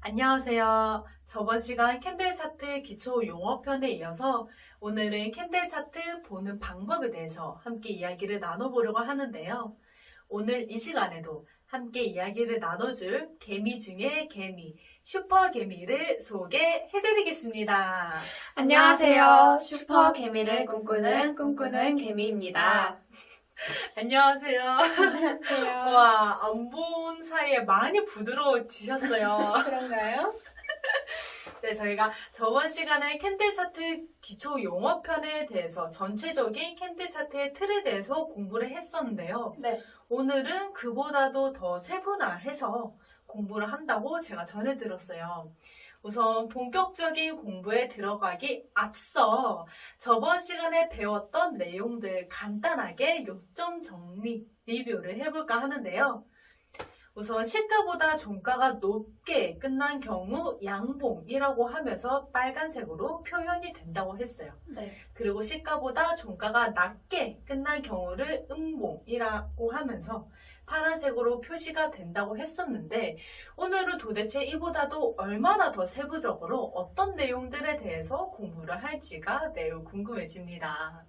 안녕하세요. 저번 시간 캔들 차트 기초 용어편에 이어서 오늘은 캔들 차트 보는 방법에 대해서 함께 이야기를 나눠보려고 하는데요. 오늘 이 시간에도 함께 이야기를 나눠줄 개미 중에 개미, 슈퍼 개미를 소개해드리겠습니다. 안녕하세요. 슈퍼 개미를 꿈꾸는 개미입니다. 안녕하세요. 안녕하세요. 와, 안 본 사이에 많이 부드러워지셨어요. 그런가요? 네, 저희가 저번 시간에 캔들 차트 기초 용어편에 대해서 전체적인 캔들 차트의 틀에 대해서 공부를 했었는데요. 네. 오늘은 그보다도 더 세분화해서 공부를 한다고 제가 전해들었어요. 우선 본격적인 공부에 들어가기 앞서 저번 시간에 배웠던 내용들 간단하게 요점 정리, 리뷰를 해볼까 하는데요. 우선 시가보다 종가가 높게 끝난 경우 양봉이라고 하면서 빨간색으로 표현이 된다고 했어요. 네. 그리고 시가보다 종가가 낮게 끝난 경우를 음봉이라고 하면서 파란색으로 표시가 된다고 했었는데 오늘은 도대체 이보다도 얼마나 더 세부적으로 어떤 내용들에 대해서 공부를 할지가 매우 궁금해집니다.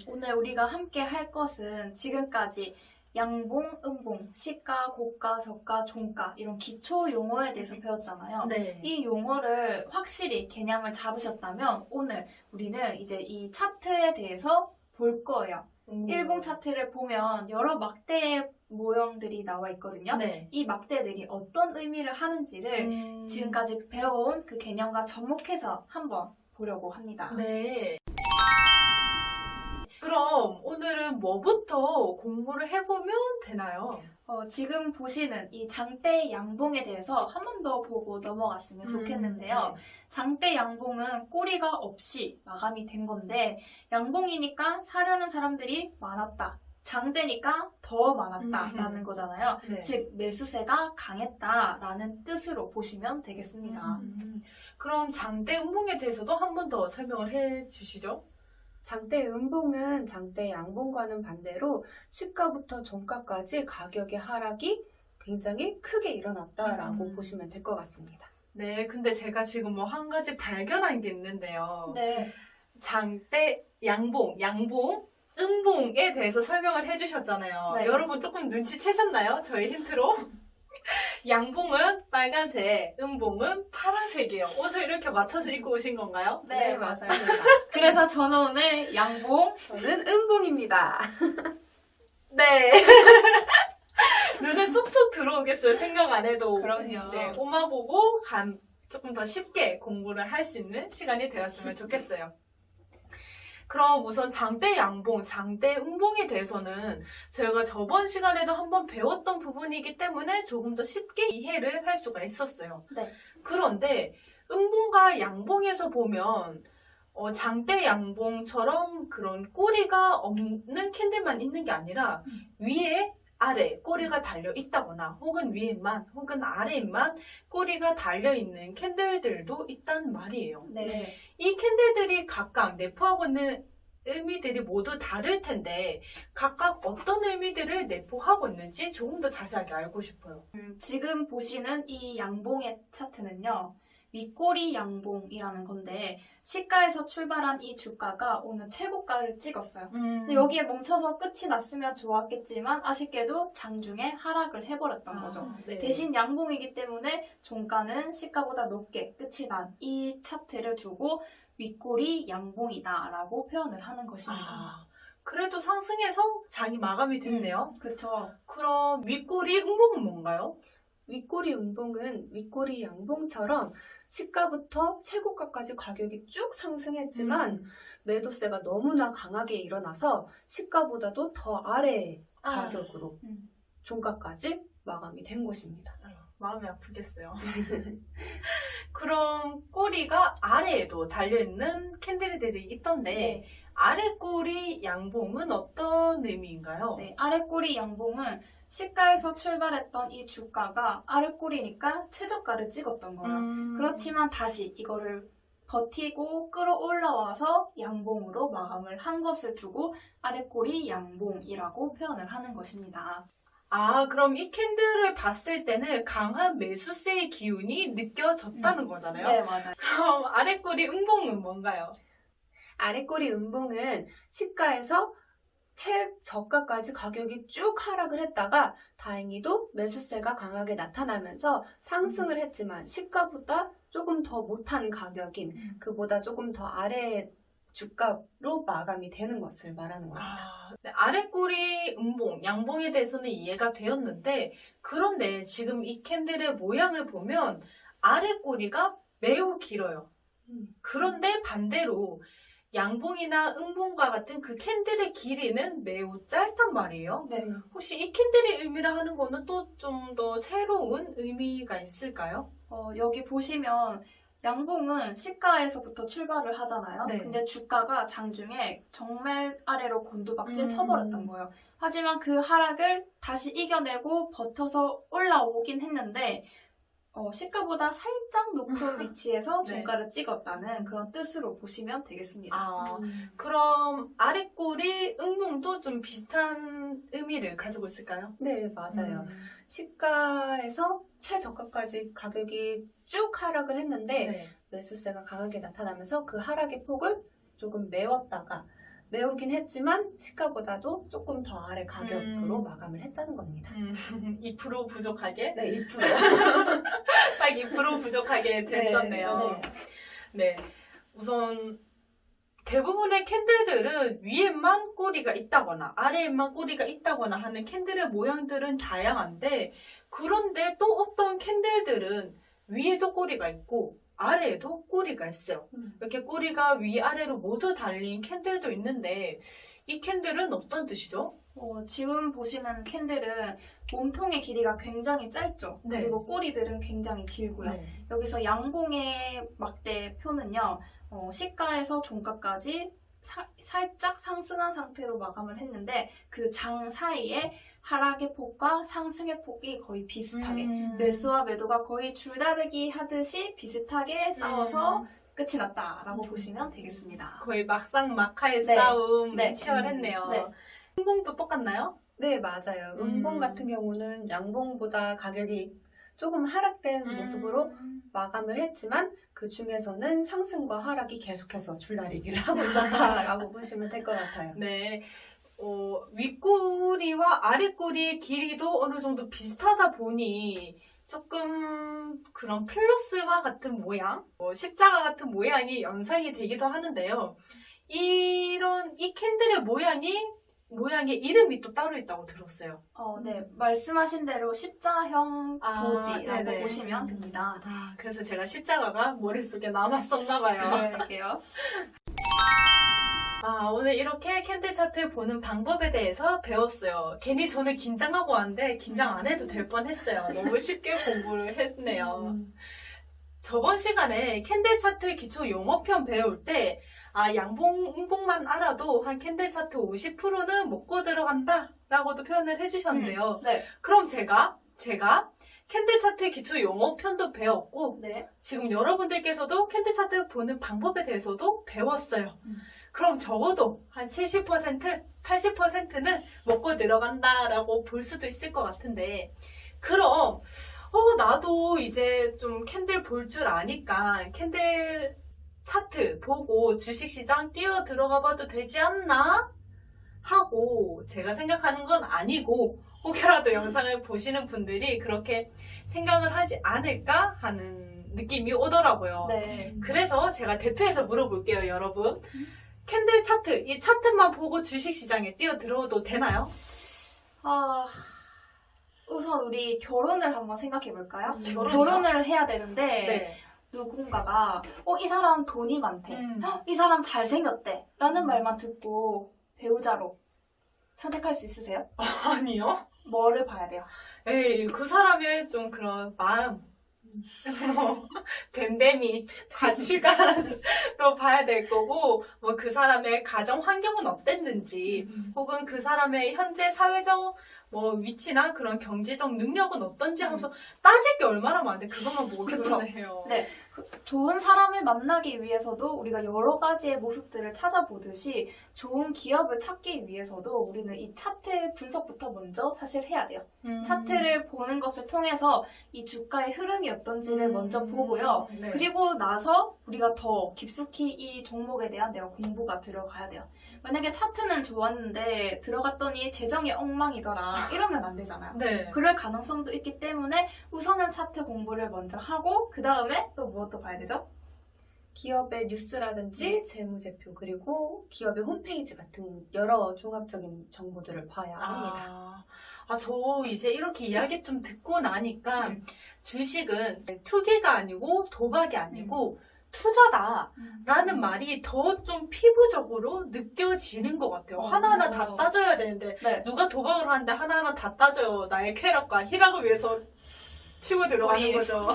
오늘 우리가 함께 할 것은 지금까지 양봉, 음봉, 시가, 고가, 저가, 종가 이런 기초 용어에 대해서 배웠잖아요. 네. 이 용어를 확실히 개념을 잡으셨다면 오늘 우리는 이제 이 차트에 대해서 볼 거예요. 일봉 차트를 보면 여러 막대의 모형들이 나와 있거든요. 네. 이 막대들이 어떤 의미를 하는지를 지금까지 배워온 그 개념과 접목해서 한번 보려고 합니다. 네. 그럼 오늘은 뭐부터 공부를 해보면 되나요? 지금 보시는 이 장대 양봉에 대해서 한 번 더 보고 넘어갔으면 좋겠는데요. 장대 양봉은 꼬리가 없이 마감이 된 건데 양봉이니까 사려는 사람들이 많았다. 장대니까 더 많았다라는 거잖아요. 네. 즉 매수세가 강했다라는 뜻으로 보시면 되겠습니다. 그럼 장대 음봉에 대해서도 한 번 더 설명을 해주시죠. 장대 음봉은 장대 양봉과는 반대로 시가부터 종가까지 가격의 하락이 굉장히 크게 일어났다라고 보시면 될 것 같습니다. 네, 근데 제가 지금 뭐 한 가지 발견한 게 있는데요. 네. 장대 양봉, 음봉에 대해서 설명을 해주셨잖아요. 네. 여러분 조금 눈치채셨나요? 저희 힌트로? 양봉은 빨간색, 음봉은 파란색이에요. 옷을 이렇게 맞춰서 입고 오신 건가요? 네, 맞습니다. 그래서 저는 오늘 양봉, 저는 음봉입니다. 네. 눈에 쏙쏙 들어오겠어요. 생각 안 해도. 그럼요. 네, 꼬마 보고 조금 더 쉽게 공부를 할 수 있는 시간이 되었으면 좋겠어요. 그럼 우선 장대 양봉, 장대 음봉에 대해서는 저희가 저번 시간에도 한번 배웠던 부분이기 때문에 조금 더 쉽게 이해를 할 수가 있었어요. 네. 그런데 음봉과 양봉에서 보면 장대 양봉처럼 그런 꼬리가 없는 캔들만 있는 게 아니라 위에 아래 꼬리가 달려 있다거나 혹은 위에만 혹은 아래에만 꼬리가 달려 있는 캔들들도 있단 말이에요. 네. 이 캔들들이 각각 내포하고 있는 의미들이 모두 다를 텐데 각각 어떤 의미들을 내포하고 있는지 조금 더 자세하게 알고 싶어요. 지금 보시는 이 양봉의 차트는요. 윗꼬리 양봉이라는 건데 시가에서 출발한 이 주가가 오늘 최고가를 찍었어요. 근데 여기에 멈춰서 끝이 났으면 좋았겠지만 아쉽게도 장중에 하락을 해버렸던 거죠. 네. 대신 양봉이기 때문에 종가는 시가보다 높게 끝이 난 이 차트를 두고 윗꼬리 양봉이다라고 표현을 하는 것입니다. 그래도 상승해서 장이 마감이 됐네요. 그렇죠. 그럼 윗꼬리 음봉은 뭔가요? 윗꼬리 음봉은 윗꼬리 양봉처럼 시가부터 최고가까지 가격이 쭉 상승했지만 매도세가 너무나 강하게 일어나서 시가보다도 더 아래의 가격으로 종가까지 마감이 된 것입니다. 마음이 아프겠어요. 그럼 꼬리가 아래에도 달려있는 캔들들이 있던데 네. 아래 꼬리 양봉은 어떤 의미인가요? 네, 아래 꼬리 양봉은 시가에서 출발했던 이 주가가 아래 꼬리니까 최저가를 찍었던 거예요. 그렇지만 다시 이거를 버티고 끌어올라와서 양봉으로 마감을 한 것을 두고 아래 꼬리 양봉이라고 표현을 하는 것입니다. 아, 그럼 이 캔들을 봤을 때는 강한 매수세의 기운이 느껴졌다는 거잖아요. 네, 맞아요. 그럼 아래 꼬리 음봉은 뭔가요? 아래꼬리 음봉은 시가에서 최저가까지 가격이 쭉 하락을 했다가 다행히도 매수세가 강하게 나타나면서 상승을 했지만 시가보다 조금 더 못한 가격인 그보다 조금 더 아래의 주가로 마감이 되는 것을 말하는 겁니다. 네, 아래 꼬리 음봉, 양봉에 대해서는 이해가 되었는데 그런데 지금 이 캔들의 모양을 보면 아래 꼬리가 매우 길어요. 그런데 반대로 양봉이나 음봉과 같은 그 캔들의 길이는 매우 짧단 말이에요. 네. 혹시 이 캔들의 의미라 하는 거는 또 좀 더 새로운 의미가 있을까요? 여기 보시면 양봉은 시가에서부터 출발을 하잖아요. 네. 근데 주가가 장중에 정말 아래로 곤두박질 음. 쳐버렸던 거예요. 하지만 그 하락을 다시 이겨내고 버텨서 올라오긴 했는데 시가보다 살짝 높은 위치에서 네. 종가를 찍었다는 그런 뜻으로 보시면 되겠습니다. 아, 그럼 아래 꼬리 음봉도 좀 비슷한 의미를 가지고 있을까요? 네, 맞아요. 시가에서 최저가까지 가격이 쭉 하락을 했는데 네. 매수세가 강하게 나타나면서 그 하락의 폭을 조금 메웠다가 메우긴 했지만 시가보다도 조금 더 아래 가격으로 마감을 했다는 겁니다. 2% 부족하게? 네, 2%. 딱 2% 부족하게 됐었네요. 네. 네. 우선 대부분의 캔들들은 위에만 꼬리가 있다거나 아래에만 꼬리가 있다거나 하는 캔들의 모양들은 다양한데 그런데 또 어떤 캔들들은 위에도 꼬리가 있고 아래에도 꼬리가 있어요. 이렇게 꼬리가 위아래로 모두 달린 캔들도 있는데 이 캔들은 어떤 뜻이죠? 지금 보시는 캔들은 몸통의 길이가 굉장히 짧죠. 네. 그리고 꼬리들은 굉장히 길고요. 네. 여기서 양봉의 막대표는요. 시가에서 종가까지 살짝 상승한 상태로 마감을 했는데 그 장 사이에 하락의 폭과 상승의 폭이 거의 비슷하게 매수와 매도가 거의 줄다리기 하듯이 비슷하게 싸워서 끝이 났다라고 보시면 되겠습니다. 거의 막상막하의 네. 싸움 네. 치열했네요. 네. 음봉도 똑같나요? 네, 맞아요. 음봉 같은 경우는 양봉보다 가격이 조금 하락된 모습으로 마감을 했지만 그 중에서는 상승과 하락이 계속해서 줄다리기를 하고 있었다라고 보시면 될 것 같아요. 네. 윗꼬리와 아랫꼬리의 길이도 어느 정도 비슷하다 보니 조금 그런 플러스와 같은 모양, 십자가 같은 모양이 연상이 되기도 하는데요. 이 캔들의 모양의 이름이 또 따로 있다고 들었어요. 네. 말씀하신 대로 십자형 도지라고 네네. 보시면 됩니다. 그래서 제가 십자가가 머릿속에 남았었나봐요. 그럴게요. 오늘 이렇게 캔들 차트 보는 방법에 대해서 배웠어요. 괜히 저는 긴장하고 왔는데 긴장 안 해도 될 뻔했어요. 너무 쉽게 공부를 했네요. 저번 시간에 캔들 차트 기초 용어편 배울 때 양봉, 음봉만 알아도 한 캔들 차트 50%는 먹고 들어간다 라고도 표현을 해주셨는데요. 네. 그럼 제가 캔들 차트 기초 용어편도 배웠고 네. 지금 여러분들께서도 캔들 차트 보는 방법에 대해서도 배웠어요. 그럼 적어도 한 70%, 80%는 먹고 들어간다라고 볼 수도 있을 것 같은데 그럼 나도 이제 좀 캔들 볼 줄 아니까 캔들 차트 보고 주식시장 뛰어 들어가 봐도 되지 않나? 하고 제가 생각하는 건 아니고 혹여라도 영상을 보시는 분들이 그렇게 생각을 하지 않을까 하는 느낌이 오더라고요. 네. 그래서 제가 대표해서 물어볼게요, 여러분. 캔들 차트, 이 차트만 보고 주식시장에 뛰어 들어도 되나요? 우선 우리 결혼을 한번 생각해 볼까요? 결혼이요? 결혼을 해야 되는데 네. 누군가가 이 사람 돈이 많대. 이 사람 잘생겼대. 라는 말만 듣고 배우자로 선택할 수 있으세요? 아니요. 뭐를 봐야 돼요? 에이, 그 사람의 좀 그런 마음, 됨됨이, 가치관으로 봐야 될 거고, 그 사람의 가정 환경은 어땠는지, 혹은 그 사람의 현재 사회적 뭐 위치나 그런 경제적 능력은 어떤지 하면서 따질 게 얼마나 많은데 그것만 보고 그쵸. 결혼을 해요. 네. 좋은 사람을 만나기 위해서도 우리가 여러 가지의 모습들을 찾아보듯이 좋은 기업을 찾기 위해서도 우리는 이 차트 분석부터 먼저 사실 해야 돼요. 차트를 보는 것을 통해서 이 주가의 흐름이 어떤지를 먼저 보고요. 네. 그리고 나서 우리가 더 깊숙이 이 종목에 대한 내가 공부가 들어가야 돼요. 만약에 차트는 좋았는데 들어갔더니 재정이 엉망이더라 이러면 안 되잖아요. 네. 그럴 가능성도 있기 때문에 우선은 차트 공부를 먼저 하고 그 다음에 또 무엇도 봐야 되죠? 기업의 뉴스라든지 재무제표 그리고 기업의 홈페이지 같은 여러 종합적인 정보들을 봐야 합니다. 저 이제 이렇게 이야기 좀 듣고 나니까 주식은 투기가 아니고 도박이 아니고 투자다라는 말이 더 좀 피부적으로 느껴지는 것 같아요. 하나하나 다 따져야 되는데 네. 누가 도박을 하는데 하나하나 다 따져요. 나의 쾌락과 희락을 위해서 치고 들어가는 우리. 거죠.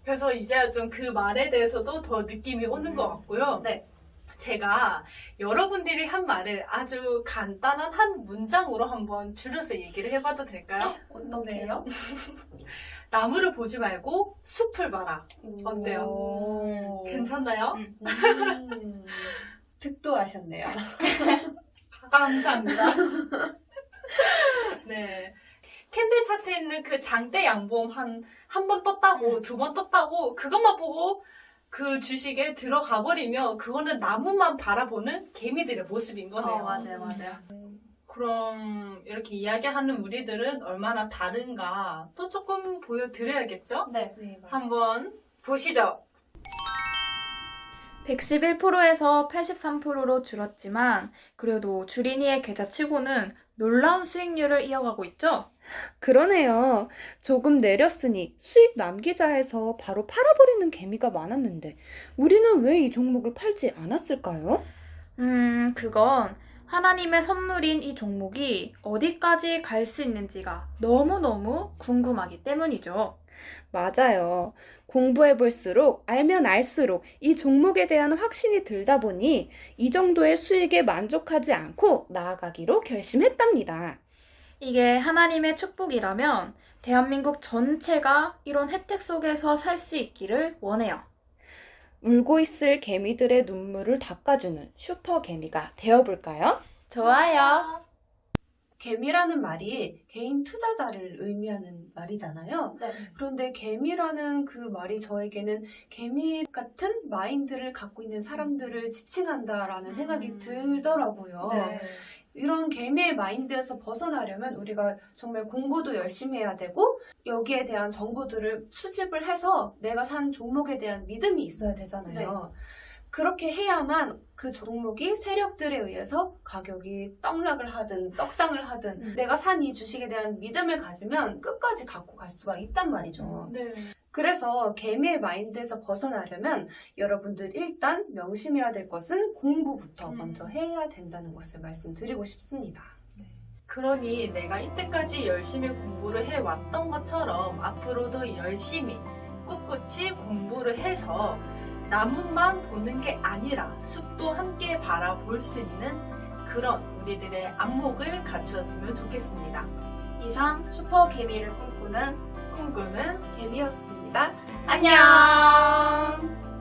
그래서 이제 좀 그 말에 대해서도 더 느낌이 오는 것 같고요. 네. 제가 여러분들이 한 말을 아주 간단한 한 문장으로 한번 줄여서 얘기를 해봐도 될까요? 어떻게 해요? 나무를 보지 말고 숲을 봐라. 어때요? 오. 괜찮나요? 득도하셨네요. 감사합니다. 네. 캔들 차트에 있는 그 장대 양봉 한 번 떴다고, 두 번 떴다고, 그것만 보고 그 주식에 들어가 버리면 그거는 나무만 바라보는 개미들의 모습인 거네요. 맞아요. 그럼 이렇게 이야기하는 우리들은 얼마나 다른가 또 조금 보여드려야겠죠? 네. 네, 맞아요. 한번 보시죠. 111%에서 83%로 줄었지만 그래도 주린이의 계좌치고는 놀라운 수익률을 이어가고 있죠? 그러네요. 조금 내렸으니 수익 남기자 해서 바로 팔아버리는 개미가 많았는데 우리는 왜 이 종목을 팔지 않았을까요? 그건 하나님의 선물인 이 종목이 어디까지 갈 수 있는지가 너무너무 궁금하기 때문이죠. 맞아요. 공부해볼수록 알면 알수록 이 종목에 대한 확신이 들다 보니 이 정도의 수익에 만족하지 않고 나아가기로 결심했답니다. 이게 하나님의 축복이라면 대한민국 전체가 이런 혜택 속에서 살 수 있기를 원해요. 울고 있을 개미들의 눈물을 닦아주는 슈퍼 개미가 되어볼까요? 좋아요. 개미라는 말이 개인 투자자를 의미하는 말이잖아요. 네. 그런데 개미라는 그 말이 저에게는 개미 같은 마인드를 갖고 있는 사람들을 지칭한다라는 생각이 들더라고요. 네. 이런 개미의 마인드에서 벗어나려면 우리가 정말 공부도 열심히 해야 되고 여기에 대한 정보들을 수집을 해서 내가 산 종목에 대한 믿음이 있어야 되잖아요. 그렇게 해야만 그 종목이 세력들에 의해서 가격이 떡락을 하든 떡상을 하든 내가 산 이 주식에 대한 믿음을 가지면 끝까지 갖고 갈 수가 있단 말이죠. 네. 그래서 개미의 마인드에서 벗어나려면 여러분들 일단 명심해야 될 것은 공부부터 먼저 해야 된다는 것을 말씀드리고 싶습니다. 그러니 내가 이때까지 열심히 공부를 해왔던 것처럼 앞으로도 열심히 꿋꿋이 공부를 해서 나무만 보는 게 아니라 숲도 함께 바라볼 수 있는 그런 우리들의 안목을 갖추었으면 좋겠습니다. 이상 슈퍼 개미를 꿈꾸는 꿈꾸는 개미였습니다. 안녕!